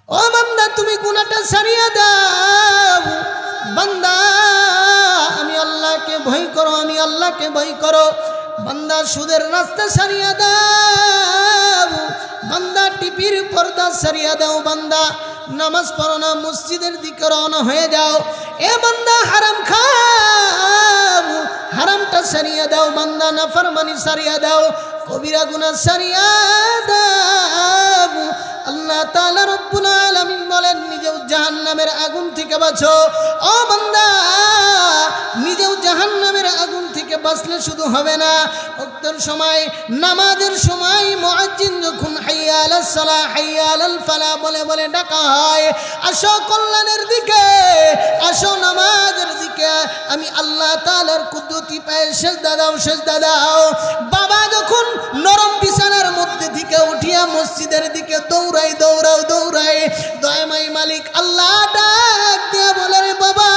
ও বান্দা তুমি গুনাহটা ছাড়িয়ে দাও। বান্দা আমি আল্লাহকে ভয় করো, আমি আল্লাহকে ভয় করো। বান্দা সুদের রাস্তা ছাড়িয়ে দাও। বান্দা টিভির পর্দা ছাড়িয়ে দাও। বান্দা নামাজ পড়ো না, মসজিদের দিকে রওনা হয়ে যাও। এ বান্দা হারাম খাও, হারামটা ছাড়িয়ে দাও। বান্দা নাফরমানি ছাড়িয়ে দাও, কবিরা গুনাহ ছাড়িয়ে দাও। আল্লাহ তাআলা রব্বুল আলামিন বলেন নিজেও জাহান্নামের আগুন থেকে বাঁচো। ও বান্দা নিজেও জাহান্নামের আগুন থেকে বাঁচলে শুধু হবে না, ওয়াক্তের সময় নামাজের সময় মুয়াজ্জিন যখন হাইয়া আলাস সালাহ হাইয়া আলাল ফালাহ বলে বলে ডাকা হয়, আসো কল্যাণের দিকে, আসো নামাজের দিকে, আমি আল্লাহ তাআলার কুদরতি পায়ে সেজদা দাও, সেজদা দাও। বাবা যখন নরম বিছানার মধ্যে থেকে উঠিয়া মসজিদের দিকে দৌড়াই দৌড়াও দৌড়াই, দয়াময় মালিক আল্লাহ ডাক দিয়া বলে রে বাবা,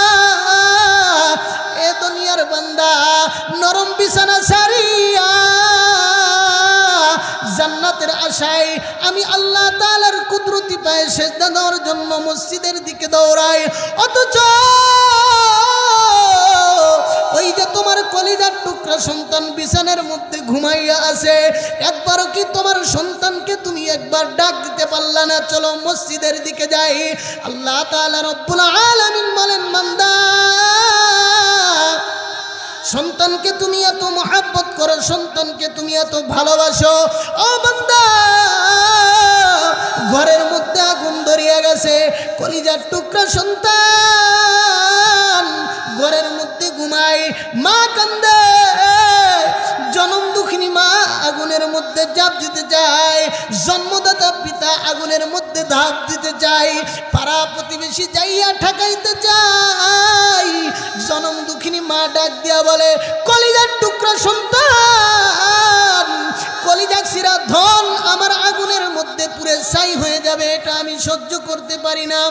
এ দুনিয়ার বান্দা নরম বিছানা ছাড়িয়া জান্নাতের আশায় আমি আল্লাহ তাআলার কুদরতি পায়ে সেজদা দেওয়ার জন্য মসজিদের দিকে দৌড়াই, অথচ ওই যে তোমার কলিজার টুকরা সন্তান বিছানার মধ্যে ঘুমাইয়া আছে, একবারও কি তোমার সন্তানকে তুমি একবার ডাক দিতে পারলা না? চলো মসজিদের দিকে যাই। আল্লাহ তাআলা রব্বুল আলামিন বলেন বান্দা সন্তানকে তুমি এত মহব্বত করো, সন্তানকে তুমি এত ভালোবাসো, ও বান্দা ঘরের মধ্যে আগুন ধরিয়া গেছে, কলিজার টুকরা সন্তান ঘরের মধ্যে ঘুমায়, মা কান্দে, জনম দুঃখিনী মা আগুনের মধ্যে ঝাঁপ দিতে যায়, জন্মদাতা পিতা আগুনের মধ্যে ঝাঁপ দিতে যায়, পাড়া প্রতিবেশী যাইয়া ঠেকাইতে যায়। জনম দুঃখিনী মা ডাক দিয়া বলে কলিজার টুকরা সন্তান, কলিজার শিরা ধন আমার আগুনের মধ্যে পুরে ছাই হয়ে যাবে, এটা আমি সহ্য করতে পারি না।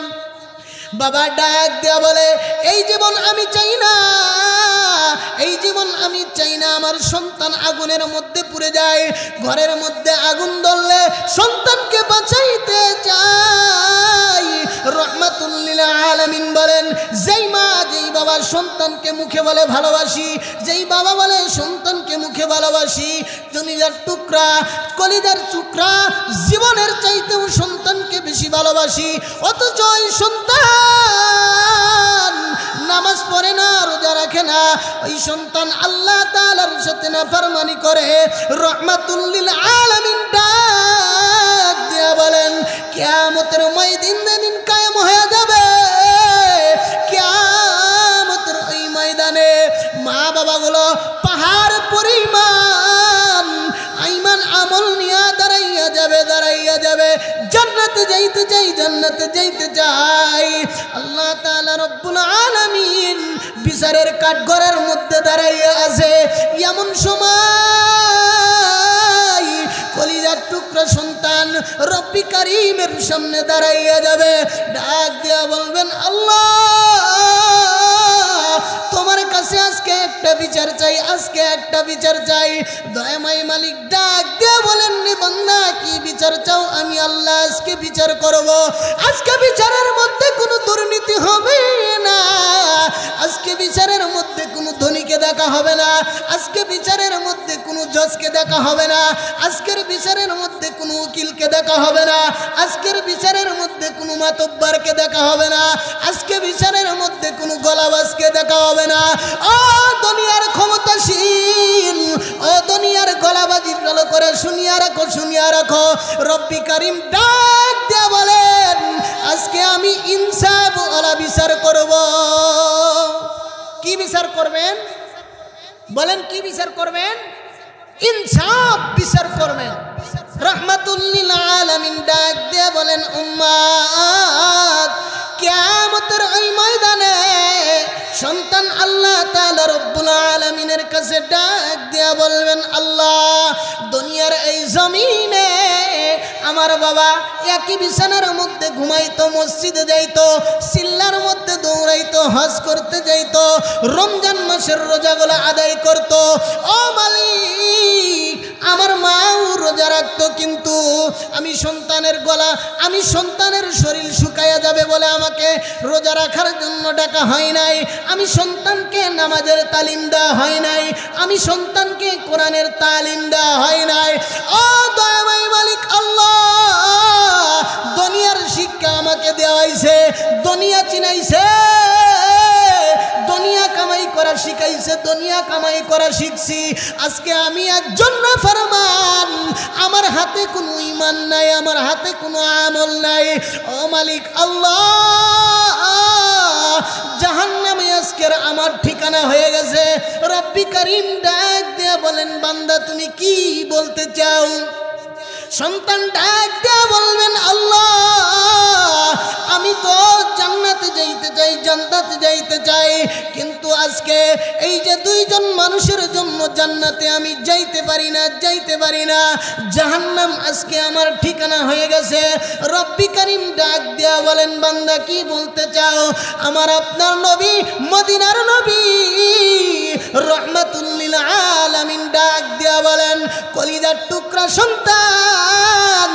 বাবা ডাক দেয়া বলে এই জীবন আমি চাই না, এই জীবন আমি চাই না আমার সন্তান আগুনের মধ্যে পুড়ে যায়। ঘরের মধ্যে আগুন ধরলে সন্তানকে বাঁচাইতে চাই। রহমাতুল লিল আলামিন বলেন যেই মা যেই বাবা সন্তানকে মুখে বলে ভালোবাসি, যেই বাবা বলে সন্তানকে মুখে ভালোবাসি, কলিজার টুকরা, কলিজার টুকরা জীবনের চাইতেও সন্তানকে বেশি ভালোবাসি, অথচ ওই সন্তান নামাজ পড়ে না, রোজা রাখে না, ওই সন্তান আল্লাহ তাআলার সাথে নাফরমানি করে। রহমাতুল লিল আলামিন ডাক দিয়া বলেন কিয়ামতের ময়দান কায়েম হয়ে যাবে, কিয়ামতের ওই ময়দানে মা বাবাগুলো পাহাড় পরিমাণ ঈমান আমল নিয়ে দাঁড়াইয়া যাবে, দাঁড়াইয়া যাবে, জান্নাতে যাইতে চাই, জান্নাতে যাইতে চাই। আল্লাহ তাআলা রব্বুল আলামিন বিচারের কাঠগড়ের মধ্যে দাঁড়াইয়া আছে, এমন সময় কলিজার টুকরা সন্তান রব্বি কারীমের সামনে দাঁড়াইয়া যাবে, ডাক দিয়া বলবেন আল্লাহ তোমার কাছে আজকে একটা বিচার চাই, আজকে একটা বিচার চাই। দয়াময় মালিক ডাক দিয়া বলেন রে বান্দা কি বিচার চাও? আমি আল্লাহ আজকে বিচার করব। আজকে বিচারের মধ্যে কোনো দুর্নীতি হবে না, আজকে বিচারের মধ্যে কোনো ধনীকে দেখা হবে না, আজকে বিচারের মধ্যে কোনো জজকে দেখা হবে না, আজকের বিচারের মধ্যে কোনো উকিলকে দেখা হবে না, আজকের বিচারের মধ্যে কোনো মাতব্বরকে দেখা হবে না, আজকে বিচারের মধ্যে কোনো গলাবাজকে দেখা হবে না। ও দুনিয়ার ক্ষমতাশীল, ও দুনিয়ার গলাবাজি ভালো করে শুনিয়া রাখো, শুনিয়া রাখো। রব্বি কারীম ডাক দিয়া বলেন আজকে আমি ইনসাফ ওয়ালা বিচার করব। কি বিচার করবেন? বলেন কি বিচার করবেন? ইনসাফ বিচার করবেন। রহমাতুল লিল আলামিন ডাক দিয়া বলেন উম্মাত কিয়ামতের ওই ময়দানে সন্তান আল্লাহ তাআলা রব্বুল আলামিনের কাছে ডাক দিয়া বলবেন আল্লাহ দুনিয়ার এই জমিনে আমার বাবা একই বিছানার মধ্যে ঘুমাইতো, মসজিদে যাইতো, সিল্লার মধ্যে দৌড়াইতো, হজ করতে যাইতো, রমজান মাসের রোজাগুলো আদায় করত। ও মালিক আমার মাও রোজা রাখতো, কিন্তু আমি সন্তানের গলা, আমি সন্তানের শরীর রোজা রাখার জন্য ডাকা হয় নাই, আমি সন্তানকে নামাজের তালিম দেওয়া হয় নাই, আমি সন্তানকে কোরআনের তালিম দেওয়া হয় নাই। ও দয়াময় মালিক আল্লাহ, দুনিয়ার শিক্ষা আমাকে দেওয়া হয়েছে, দুনিয়া চিনাইছে, দুনিয়া কামাই করা শিখাইছে, দুনিয়া কামাই করা শিখছি। আজকে আমি একজন নাফরমান, আমার হাতে কোনো ঈমান নাই, আমার হাতে কোনো আমল নাই। ও মালিক আল্লাহ, জাহান্নামে আজকের আমার ঠিকানা হয়ে গেছে। রব্বি করিম ডাক দিয়ে বলেন, বান্দা তুমি কি বলতে চাও? সন্তান ডাক দিয়ে বলবেন, আল্লাহ আমি তো জান্নাতে যাইতে চাই, জান্নাতে যাইতে চাই, কিন্তু আজকে এই যে দুইজন মানুষের জন্য জান্নাতে আমি যাইতে পারি না, যাইতে পারি না, জাহান্নাম আজকে আমার ঠিকানা হয়ে গেছে। রব্বি করিম ডাক দিয়া বলেন, বান্দা কি বলতে চাও? আমার আপনার নবী, মদিনার নবী রহমাতুল লিল আলামিন ডাক দিয়া বলেন, কলিজার টুকরা সন্তান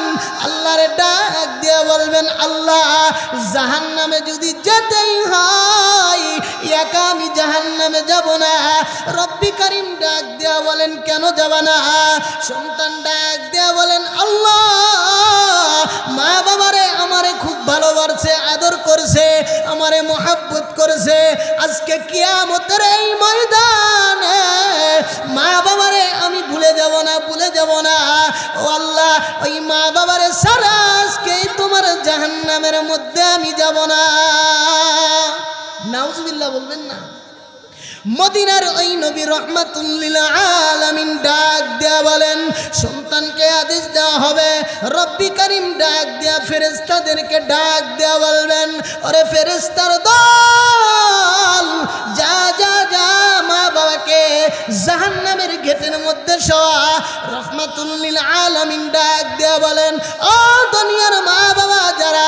আল্লাহর ডাক দিয়া বলবেন, আল্লাহ জাহান্নামে যদি যেতেই হয় একা আমি জাহান্নামে যাব না। রব্বি করিম ডাক দিয়া বলেন, কেন যাব না? সন্তান ডাক দিয়া বলেন, আল্লাহ মা বাবারে আমারে খুব ভালোবাসে, আদর করছে, আমারে মোহাব্বত করেছে, আজকে কিয়ামতের এই ময়দানে মা বাবারে আমি ভুলে যাব না, ভুলে যাব না। ও আল্লাহ, ওই মা বাবারে সারা আজকে তোমার জাহান্নামের মধ্যে আমি যাব না। নাউজুবিল্লাহ বলবেন না? মদিনার ওই নবী রহমাতুল লিল আলামিন ডাক দেয়া বলেন, সন্তানকে আদেশ দেওয়া হবে। রব্বি করিম ডাক দেয়া ফেরেশতাদেরকে ডাক দেয়া বলবেন, ওরে ফেরেশতার দল, যা যা যা মা বাবাকে জাহান্নামের গেটের মধ্যে শোয়া। রহমাতুল লিল আলামিন ডাক দেয়া বলেন, ও দুনিয়ার মা বাবা যারা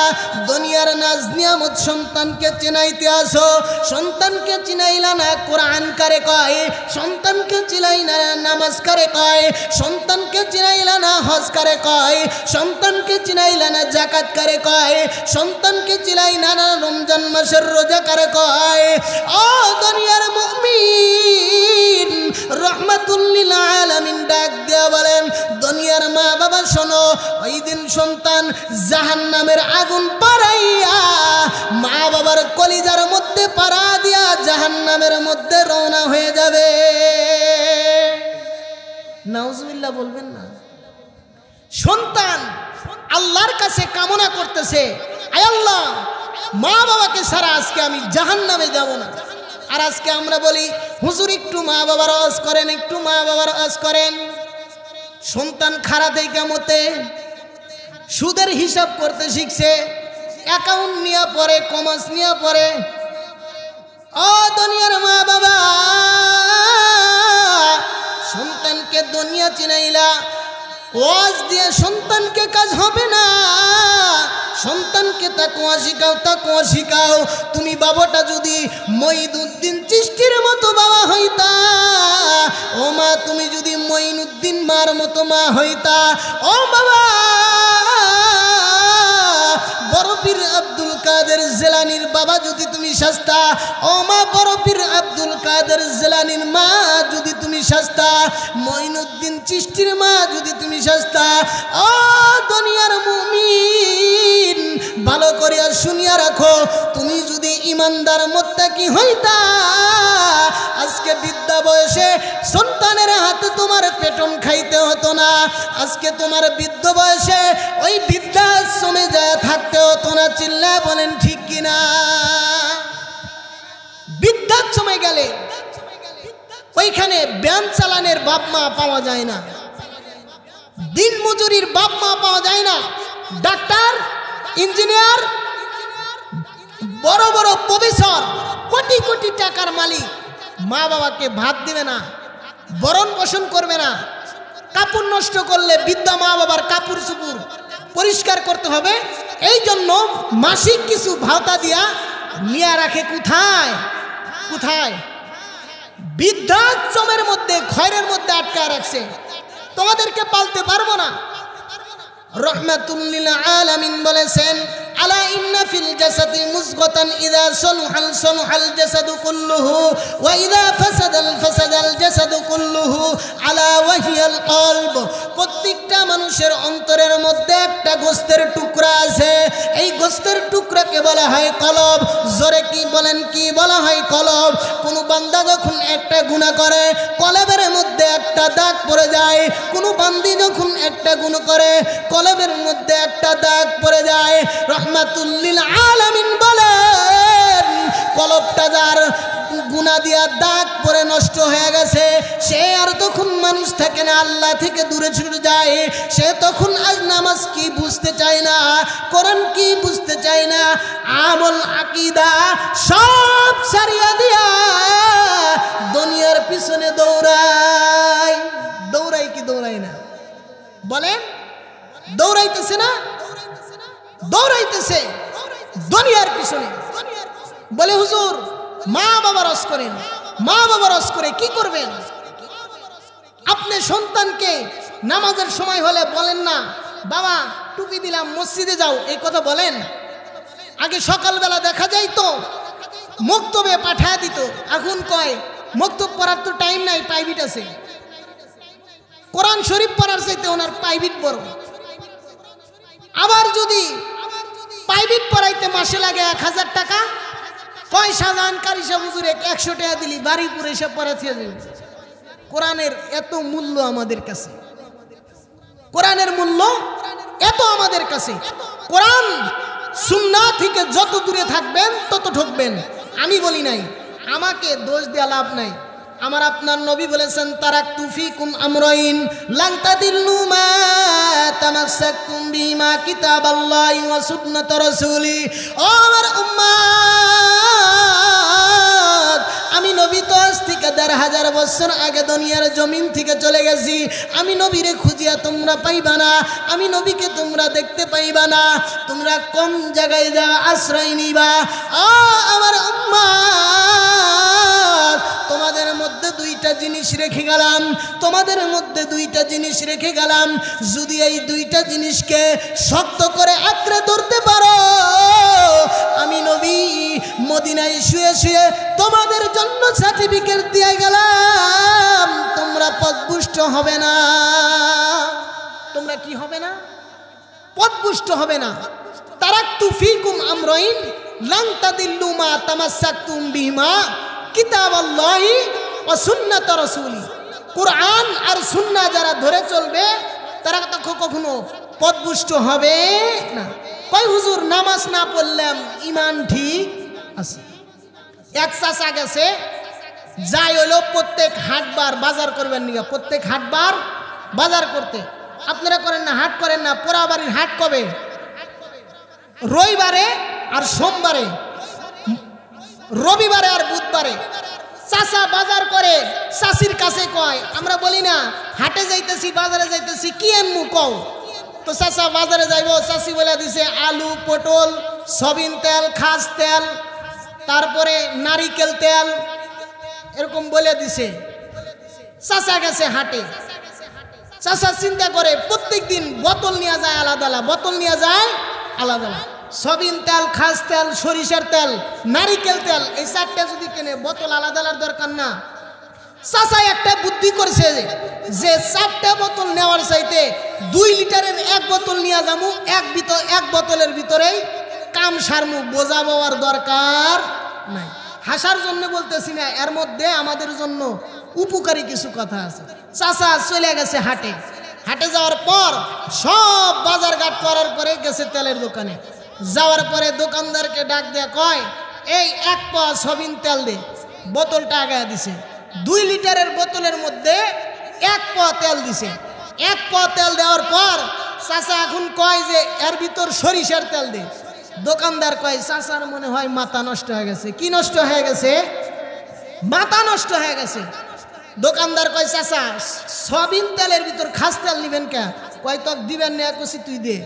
দুনিয়ার নাজ নিয়ামত সন্তানকে চিনাইতে আসো, সন্তানকে চিনাইলা না কোরআন কারে কয়, সন্তানকে চিনাইলা না নামাজ কারে কয়, সন্তানকে চিনাইলা না হজ কারে কয়, সন্তানকে চিনাইলা না যাকাত কারে কয়, সন্তানকে চিনাইলা না রমজান মাসের রোজা কারে কয়। ও দুনিয়ার মুমিন, রহমাতুল লিল আলামিন ডাক দেয়া বলেন, দুনিয়ার মা বাবা শোনো, ওই দিন সন্তান জাহান্নামের আগুন পাড়াইয়া মা বাবার কলিজার মধ্যে পাড়া দিয়া জাহান্নামের মধ্যে রওনা হয়ে যাবে। নাউজুবিল্লাহ বলবেন না? সন্তান আল্লাহর কাছে কামনা করতেছে, আয় আল্লাহ মা বাবাকে ছাড়া আজকে আমি জাহান্নামে যাব না। আর আজকে আমরা বলি, হুজুর একটু মা বাবার ওয়াজ করেন, একটু মা বাবার ওয়াজ করেন। সন্তান খারাপ এই কামতে সুদের হিসাব করতে শিখছে, অ্যাকাউন্ট নিয়ে পড়ে, কমার্স নিয়ে পড়ে। ও দুনিয়ার মা বাবা, সন্তানকে দুনিয়া চিনাইলা, ওয়াজ দিয়ে সন্তানকে কাজ হবে না। সন্তানকে তাকওয়া শিখাও, তাকওয়া শিখাও। তুমি বাবাটা যদি মঈনুদ্দিন চিশতির মতো বাবা হইতা, ও মা তুমি যদি মঈনুদ্দিন মার মতো মা হইতা, ও বাবা বড় পীর আব্দুল কাদের জিলানীর বাবা যদি তুমি শাস্তা, ও মা বড় পীর আব্দুল কাদের জিলানীর মা যদি তুমি শাস্তা, মঈনুদ্দিন চিশতির মা যদি তুমি শাস্তা, ও দুনিয়ার মুমিন ভালো করিয়া শুনিয়া রাখো, তুমি যদি ইমানদার মুত্তাকি হইতা, আজকে বিদ্যা বয়সে সন্তানের হাতে তোমার পেটন খাইতে হতো না। আজকে তোমার বৃদ্ধ বয়সে ওই বৃদ্ধাশ্রমে যায় থাকতে হতো না। চিল্লা বলেন ঠিক কিনা? বৃদ্ধাশ্রমে গেলে ওইখানে ব্যায়াম চালানের বাপ মা পাওয়া যায় না, দিন মজুরির বাপ মা পাওয়া যায় না। ডাক্তার, ইঞ্জিনিয়ার, বড় বড় প্রফেসর, কোটি কোটি টাকার মালিক মা বাবাকে ভাত দিবে না, বরণ পোষণ করবে না। কাপড় নষ্ট করলে বৃদ্ধা মা বাবার কাপড় চুপড় পরিষ্কার করতে হবে। এই জন্য মাসিক কিছু ভাতা দিয়া নিয়ে রাখে। কোথায় কোথায়? বৃদ্ধাশ্রমের মধ্যে, ঘরের মধ্যে আটকায় রাখছে। তোমাদেরকে পালতে পারবো না। রহমাতুল লিল আলামিন বলেছেন, আলা ইন্না ফিল জাসাদি মুযগাতান ইযা সালুহাল সালুহাল জাসাদু কুল্লুহু ওয়া ইযা ফাসাদাল ফাসাদাল জাসাদু কুল্লুহু আলা ওয়াহিয়াল কলব। প্রত্যেকটা মানুষের অন্তরের মধ্যে একটা গোশতের টুকরা আছে, এই গোশতের টুকরাকে বলা হয় কলব। জোরে কি বলেন, কি বলা হয়? কলব। কোনো বান্দা যখন একটা গুনাহ করে কলবের মধ্যে একটা দাগ পড়ে যায়, কোনো বান্দি যখন একটা গুনাহ করে কলবের মধ্যে একটা দাগ পড়ে যায়। রহমাতুল লিল আলামিন বলেন, কলবটা যার গুনাহ দিয়া দাগ পরে নষ্ট হয়ে গেছে, সে আর তখন মানুষ থাকে না, আল্লাহ থেকে দূরে ছুটে যায়। সে তখন আজ নামাজ কি বুঝতে চায় না, কোরআন কি বুঝতে চায় না, আমল আকীদা সব ছাড়িয়া দিয়া দুনিয়ার পিছনে দৌড়ায়। দৌড়ায় কি দৌড়ায় না বলেন? দৌড়াইতেছে না? দৌড়াইতেছে দুনিয়ার পিছনে। বলে হুজুর মা বাবা রস করেন, মা বাবা রস করে কি করবেন? আপনি সন্তানকে নামাজের সময় হলে বলেন না বাবা টুপি দিলাম মসজিদে যাও, এই কথা বলেন? আগে সকালবেলা দেখা যায় তো মক্তবে পাঠায় দিত, এখন কয় মক্তব পড়ার তো টাইম নাই, প্রাইভেট আছে। কোরআন শরীফ পড়ার চাইতে ওনার প্রাইভেট বড়। আবার যদি প্রাইভেট পড়াইতে মাসে লাগে 1000 টাকা, কয় শাহজাহান কারি সাহেব হুজুরে 100 টাকা দিলি বাড়িপুর এসে পড়াতে যাবে। কোরআনের এত মূল্য আমাদের কাছে, কোরআনের মূল্য এত আমাদের কাছে। কোরআন সুন্নাহ থেকে যত দূরে থাকবেন তত ঠকবেন। আমি বলি নাই, আমাকে দোষ দেওয়া লাভ নাই। আমার আপনার নবী বলেছেন তারাকতু ফিকুম আমরাইন লান তাদিল্লু মা তামাসসাকতুম বিমা কিতাবাল্লাহি ওয়া সুন্নাত রাসূলি। ও আমার উম্মত, আমি নবী তো আজ থেকে 1000 বছর আগে দুনিয়ার জমিন থেকে চলে গেছি। আমি নবীরে খুঁজিয়া তোমরা পাইবা না, আমি নবীকে তোমরা দেখতে পাইবা না। তোমরা কোন জায়গায় যা আশ্রয় নিবা? ও আমার উম্মত, তোমাদের মধ্যে 2টা জিনিস রেখে গেলাম, তোমাদের মধ্যে 2টা জিনিস রেখে গেলাম। যদি এই 2টা জিনিসকে শক্ত করে আঁকড়ে ধরতে পারো, আমি নবী মদিনায় শুয়ে শুয়ে তোমাদের জন্য সার্টিফিকেট দিয়ে গেলাম, তোমরা পথভ্রষ্ট হবে না। তোমরা কি হবে না? পথভ্রষ্ট হবে না। তারাকতু ফিকুম আমরাইন লান তাদিল্লু মা তামাসসাকতুম বিহিমা কিতাবাল্লাহি ওয়া সুন্নাত রাসূলি। কুরআন আর সুন্নাহ যারা ধরে চলবে তারা তো কখনো পথভ্রষ্ট হবে না। কই হুজুর নামাজ না পড়লাম ঈমান ঠিক আছে? এক চাচা গেছে, যাই হলো প্রত্যেক হাটবার বাজার করবেন নিগা, প্রত্যেক হাটবার বাজার করতে। আপনারা করেন না? হাট করেন না? পোড়াবাড়ির হাট কবে? রবিবারে আর সোমবারে, রবিবারে আর বুধবারে। চাচা বাজার করে, চাষির কাছে কয়, আমরা বলি না হাটে যাইতেছি বাজারে যাইতেছি, কি আনমু কও? তো চাচা বাজারে যাইব, চাষি বলে দিছে আলু, পটল, সবিন তেল, খাস তেল, তারপরে নারিকেল তেল, এরকম বলে দিছে। চাচা গেছে হাটে, চাচা চিন্তা করে প্রত্যেক দিন বোতল নিয়ে যায় আলাদা আলাদা, বোতল নিয়ে যায় আলাদা আলাদা। সবিন তেল, খাস তেল, সরিষার তেল, নারিকেল তেল, এই 4টা যদি কেনে বোতল আলাদা আলাদা দরকার না। চাচা একটা বুদ্ধি করছে যে 4টা বোতল নেওয়ার চাইতে 2 লিটারের 1 বোতল নিয়ে যাবো, এক বোতলের ভিতরেই কাম সারমু, বোঝা পাওয়ার দরকার নাই। হাসার জন্য বলতেছি না, এর মধ্যে আমাদের জন্য উপকারী কিছু কথা আছে। চাচা চলে গেছে হাটে, হাটে যাওয়ার পর সব বাজার ঘাট করার পরে গেছে তেলের দোকানে। যাওয়ার পরে দোকানদারকে ডাক দেয়া কয়, এই 1 পাওয়া সবিন তেল দে। বোতলটা আগায় দিছে, 2 লিটারের বোতলের মধ্যে 1 পাওয়া তেল দিছে। 1 পাওয়া তেল দেওয়ার পর চাচা এখন কয় যে এর ভিতর সরিষার তেল দে। দোকানদার কয়, চাচার মনে হয় মাথা নষ্ট হয়ে গেছে। কি নষ্ট হয়ে গেছে? মাথা নষ্ট হয়ে গেছে। দোকানদার কয়, চাচা সবিন তেলের ভিতর খাস তেল নিবেন কে? কয় তক দিবেন না, কইছি তুই দে।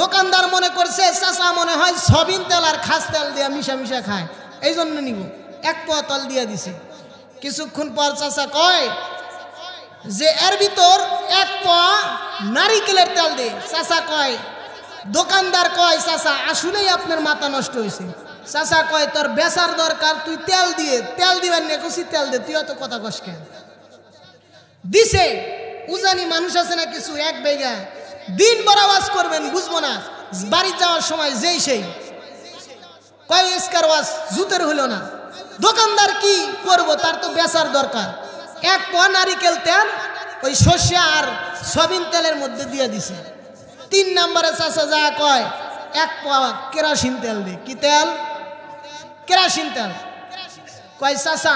দোকানদার মনে করছে চাচা মনে হয় সবিন তেল আর খাস তেল দিয়া মিশা মিশা খায়, এই জন্য নিব। 1 পাওয়া তেল দিয়া দিছে। কিছুক্ষণ পর চাচা কয় যে এর ভিতর 1 পাওয়া নারিকেলের তেল দে। চাচা কয় দোকানদার কয় চাচা আসলেই আপনার মাথা নষ্ট হয়েছে। চাচা কয় তোর বেচার দরকার, তুই তেল দিবেন না, কুচি তেল দে, তুই অত কথা কস কেন? দিছে। উজানি মানুষ আছে না কিছু, এক বেগা দিন বড় আওয়াজ করবেন বুঝবো না, বাড়ি যাওয়ার সময় যেই সেই কয় এসকার ওয়াজ জুতের হলো না। দোকানদার কি করব, তার তো বেচার দরকার। এক পোয়া নারিকেল তেল ওই সর্ষে আর সয়াবিন তেলের মধ্যে দিয়ে দিছে। 3 নম্বরে চাচা যা কয় এক পোয়া কেরোসিন তেল দে। কি তেল? কেরোসিন তেল। কয় চাচা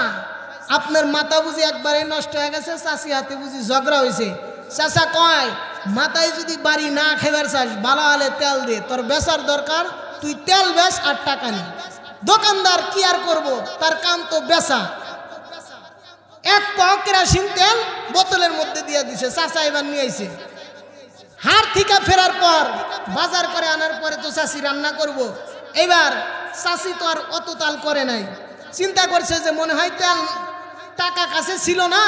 আপনার মাথা বুঝি একবারে নষ্ট হয়ে গেছে, চাষি হাতে বুঝি ঝগড়া হয়েছে। চাচা কয় মাথায় যদি বাড়ি না খাইবার চাস ভালো হলে তেল দে, তোর বেচার দরকার, তুই তেল বেচ আর টাকা নি। দোকানদার কি আর করবো, তার কাম তো বেচা। এক পাও কেরোসিন তেল বোতলের মধ্যে দিয়ে দিছে। চাচা এবার নিয়ে আইছে। হাট থেকে ফেরার পর বাজার করে আনার পরে তো চাষি রান্না করব। এবার চাষি তো আর অত তাল করে নাই, চিন্তা করছে যে মনে হয় তেল টাকা কাছে ছিল না,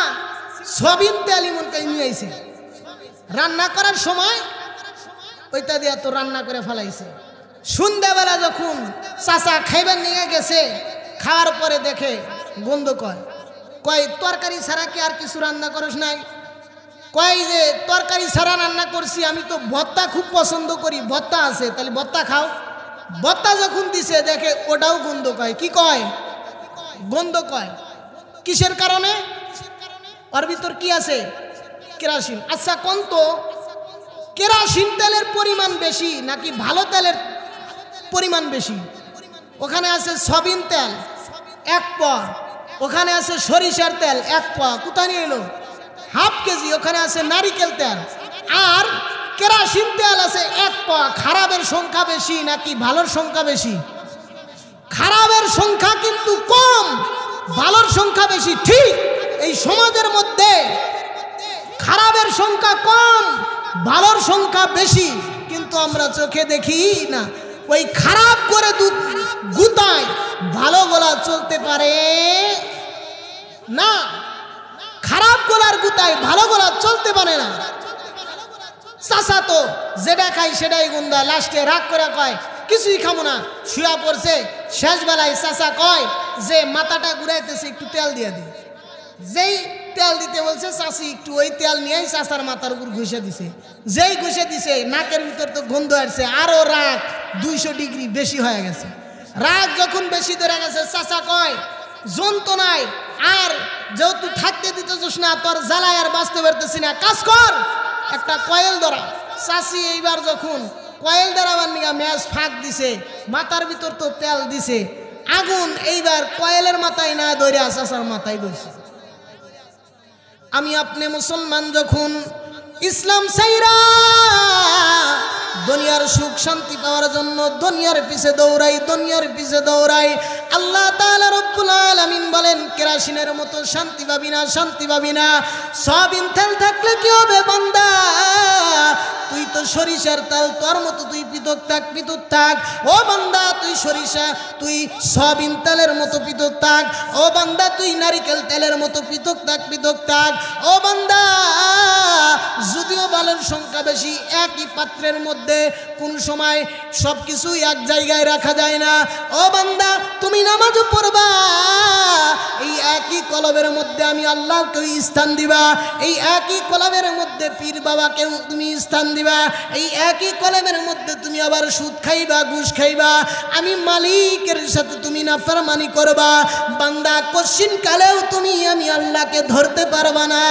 সয়াবিন তেল ইমন করে নিয়ে আইছে। রান্না করার সময় ওইটা দিয়া তো রান্না করে ফেলাইছে। সন্ধ্যাবেলা যখন চাচা খাইবার নিয়ে গেছে, খাওয়ার পরে দেখে গন্ধ। কয় তরকারি ছাড়া কি আর কিছু রান্না করিস নাই? কয় যে তরকারি ছাড়া রান্না করছি, আমি তো ভর্তা খুব পছন্দ করি, ভর্তা আছে, তাহলে ভর্তা খাও। ভর্তা যখন দিছে দেখে ওটাও গন্ধ। কয় কি কয়? গন্ধ। কয় কিসের কারণে? ওর ভিতর কি আছে? কেরোসিন। আচ্ছা কোন তো কেরোসিন তেলের পরিমাণ বেশি নাকি ভালো তেলের পরিমাণ বেশি? ওখানে আছে সয়াবিন তেল 1 পোয়া, ওখানে আছে সরিষার তেল 1 পোয়া, কোথায় নিয়ে এলো? Half KG. ওখানে আছে নারিকেল তেল, আর কেরোসিন তেল আছে 1 পোয়া। খারাপের সংখ্যা বেশি নাকি ভালোর সংখ্যা বেশি? খারাপের সংখ্যা কিন্তু কম, ভালোর সংখ্যা বেশি। ঠিক এই সমাজের মধ্যে খারাপের সংখ্যা কম, ভালোর সংখ্যা বেশি, কিন্তু আমরা চোখে দেখি না। ওই খারাপ করে গুতায় ভালো গোলা চলতে পারে না, খারাপ গোলার গুতায় ভালো গোলা চলতে পারে না। চাচা তো যেটা খাই সেটাই গুন্দা, লাস্টে রাগ করে কয় কিছুই খাবো না, শুয়া পড়ছে। শেষ বেলায় চাচা কয় যে মাথাটা ঘুরাইতেছে, একটু তেল দিয়ে দিই। যেই তেল দিতে বলছে চাষি একটু ওই তেল নিয়েই চাচার মাথার উপর ঘষে দিছে। যেই ঘষে দিছে নাকের ভিতর তো গন্ধ আসছে, আরো রাগ 200 ডিগ্রি বেশি হয়ে গেছে। রাগ যখন বেশি ধরে গেছে, চাচা কয় যন্ত্রণায় আর যেহেতু থাকতে দিতেছিস না, তোর জ্বালায় আর বাঁচতে পারতেছি না, কাজ কর, একটা কয়েল ধরা। চাষি এইবার যখন কয়েল ধরাবার নিয়ে ম্যাচ ফাঁক দিছে, মাথার ভিতর তো তেল দিছে, আগুন এইবার কয়েলের মাথায় না ধরে চাচার মাথায় ধরছে। আমি আপনি মুসলমান যখন ইসলাম ছাইরা দুনিয়ার সুখ শান্তি পাওয়ার জন্য দুনিয়ার পিছে দৌড়াই, আল্লাহ তাআলা রব্বুল আলামিন বলেন কেরোসিনের মতো শান্তি পাবি না। সয়াবিন তেল থাকলে কি হবে বান্দা? তুই তো সরিষার তেল, তোর মতো তুই পৃথক থাক। ও বান্দা তুই তুই সয়াবিন তেলের মতো পৃথক থাক। ও বান্দা তুই নারিকেল তেলের মতো পৃথক থাক। ও বান্দা যদিও বালের সংখ্যা বেশি, একই পাত্রের মধ্যে কোন সময় সবকিছু এক জায়গায় রাখা যায় না। ও বান্দা তুমি নামাজও পড়বা, এই একই কলবের মধ্যে আমি আল্লাহকে স্থান দিবা, এই একই কলবের মধ্যে পীর বাবাকে তুমি স্থান দিবা, এই একই কলবের মধ্যে তুমি আবার সুদ খাইবা, ঘুষ খাইবা, আমি মালিকের সাথে তুমি নাফরমানি করবা। বান্দা কোশ্চিন কালেও তুমি আমি আল্লাহকে ধরতে পারবা না।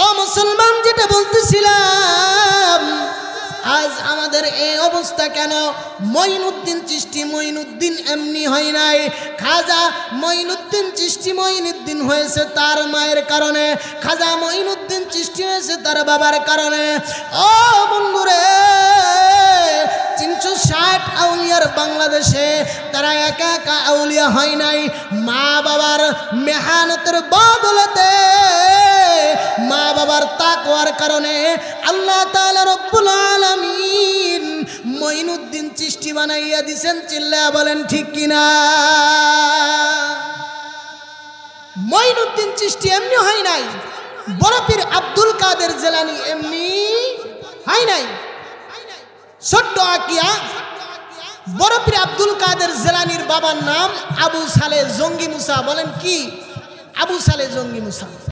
ও মুসলমান, যেটা বলতেছিলাম, আজ আমাদের এই অবস্থা কেন? মঈনুদ্দিন চিশতি মঈনুদ্দিন এমনি হয় নাই। খাজা মঈনুদ্দিন চিশতি মঈনুদ্দিন হয়েছে তার মায়ের কারণে, খাজা মঈনুদ্দিন চিশতি হয়েছে তার বাবার কারণে। ও বন্ধুরে, 360 আউলিয়ার বাংলাদেশে তারা একা আউলিয়া হয় নাই। মা বাবার মেহনতের বদলতে, মা বাবার তাকওয়ার কারণে আল্লাহ তাআলা রব্বুল আলামিন মঈনুদ্দিন চিশতি বানাইয়া দিয়েছেন। চিল্লায়া বলেন ঠিক কিনা? মঈনুদ্দিন চিশতি এমনি হয় নাই, বড় পীর আব্দুল কাদের জিলানী এমনি হয় নাই। ছোট্ট আকিয়া বড় পীর আব্দুল কাদের জিলানীর বাবার নাম আবু সালে জঙ্গি মুসা। বলেন কি? আবু সালে জঙ্গি মুসা।